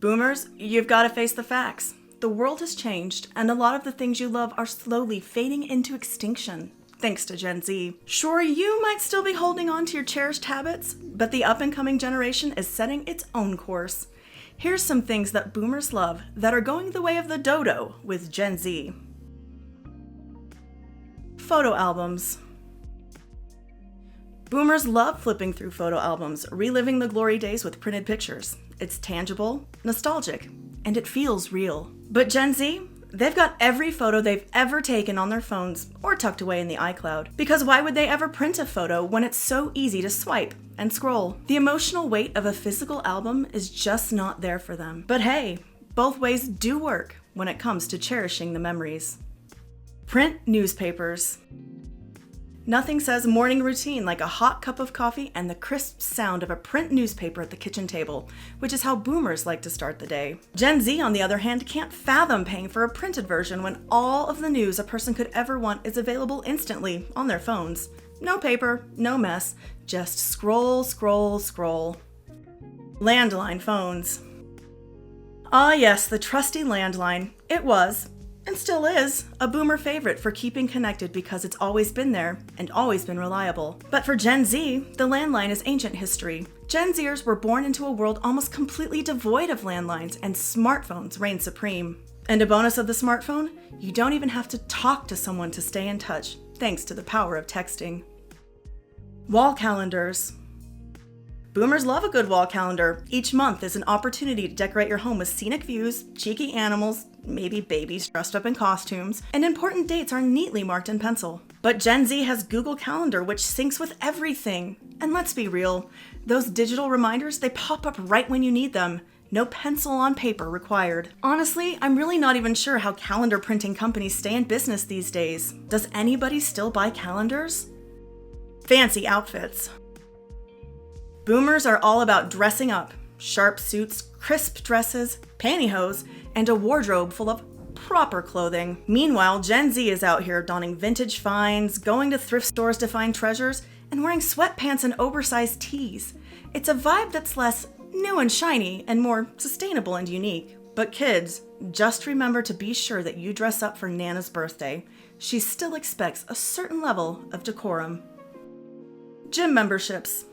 Boomers, you've got to face the facts. The world has changed, and a lot of the things you love are slowly fading into extinction, thanks to Gen Z. Sure, you might still be holding on to your cherished habits, but the up-and-coming generation is setting its own course. Here's some things that boomers love that are going the way of the dodo with Gen Z. Photo albums. Boomers love flipping through photo albums, reliving the glory days with printed pictures. It's tangible, nostalgic, and it feels real. But Gen Z, they've got every photo they've ever taken on their phones or tucked away in the iCloud. Because why would they ever print a photo when it's so easy to swipe and scroll? The emotional weight of a physical album is just not there for them. But hey, both ways do work when it comes to cherishing the memories. Print newspapers. Nothing says morning routine like a hot cup of coffee and the crisp sound of a print newspaper at the kitchen table, which is how boomers like to start the day. Gen Z, on the other hand, can't fathom paying for a printed version when all of the news a person could ever want is available instantly on their phones. No paper, no mess, just scroll, scroll, scroll. Landline phones. Ah yes, the trusty landline. It was, and still is, a boomer favorite for keeping connected because it's always been there and always been reliable. But for Gen Z, the landline is ancient history. Gen Zers were born into a world almost completely devoid of landlines, and smartphones reign supreme. And a bonus of the smartphone, you don't even have to talk to someone to stay in touch, thanks to the power of texting. Wall calendars. Boomers love a good wall calendar. Each month is an opportunity to decorate your home with scenic views, cheeky animals, maybe babies dressed up in costumes, and important dates are neatly marked in pencil. But Gen Z has Google Calendar, which syncs with everything. And let's be real, those digital reminders, they pop up right when you need them. No pencil on paper required. Honestly, I'm really not even sure how calendar printing companies stay in business these days. Does anybody still buy calendars? Fancy outfits. Boomers are all about dressing up. Sharp suits, crisp dresses, pantyhose, and a wardrobe full of proper clothing. Meanwhile, Gen Z is out here donning vintage finds, going to thrift stores to find treasures, and wearing sweatpants and oversized tees. It's a vibe that's less new and shiny and more sustainable and unique. But kids, just remember to be sure that you dress up for Nana's birthday. She still expects a certain level of decorum. Gym memberships.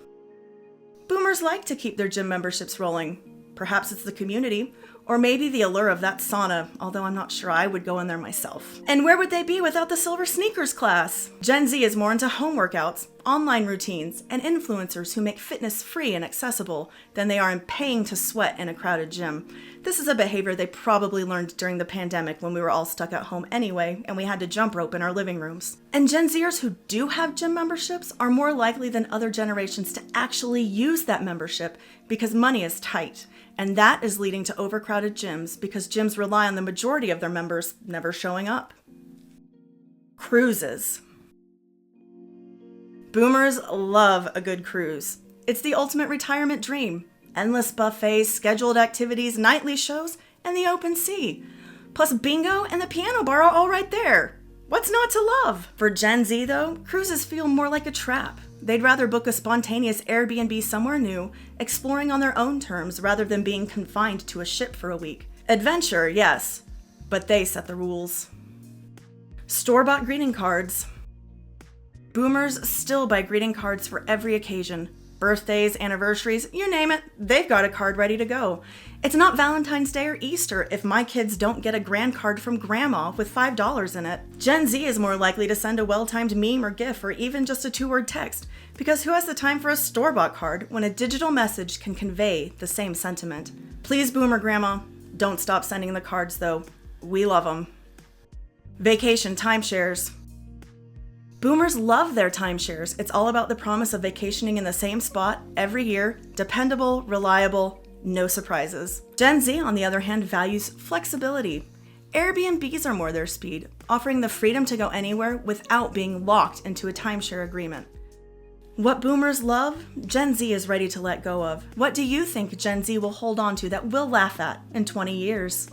Boomers like to keep their gym memberships rolling. Perhaps it's the community, or maybe the allure of that sauna, although I'm not sure I would go in there myself. And where would they be without the Silver Sneakers class? Gen Z is more into home workouts, online routines, and influencers who make fitness free and accessible than they are in paying to sweat in a crowded gym. This is a behavior they probably learned during the pandemic when we were all stuck at home anyway, and we had to jump rope in our living rooms. And Gen Zers who do have gym memberships are more likely than other generations to actually use that membership because money is tight. And that is leading to overcrowded gyms because gyms rely on the majority of their members never showing up. Cruises. Boomers love a good cruise. It's the ultimate retirement dream. Endless buffets, scheduled activities, nightly shows, and the open sea. Plus bingo and the piano bar are all right there. What's not to love? For Gen Z though, cruises feel more like a trap. They'd rather book a spontaneous Airbnb somewhere new, exploring on their own terms rather than being confined to a ship for a week. Adventure, yes, but they set the rules. Store-bought greeting cards. Boomers still buy greeting cards for every occasion. Birthdays, anniversaries, you name it, they've got a card ready to go. It's not Valentine's Day or Easter if my kids don't get a grand card from grandma with $5 in it. Gen Z is more likely to send a well-timed meme or GIF or even just a 2-word text, because who has the time for a store-bought card when a digital message can convey the same sentiment? Please, Boomer Grandma, don't stop sending the cards though. We love them. Vacation timeshares. Boomers love their timeshares. It's all about the promise of vacationing in the same spot every year, dependable, reliable, no surprises. Gen Z, on the other hand, values flexibility. Airbnbs are more their speed, offering the freedom to go anywhere without being locked into a timeshare agreement. What boomers love, Gen Z is ready to let go of. What do you think Gen Z will hold on to that we'll laugh at in 20 years?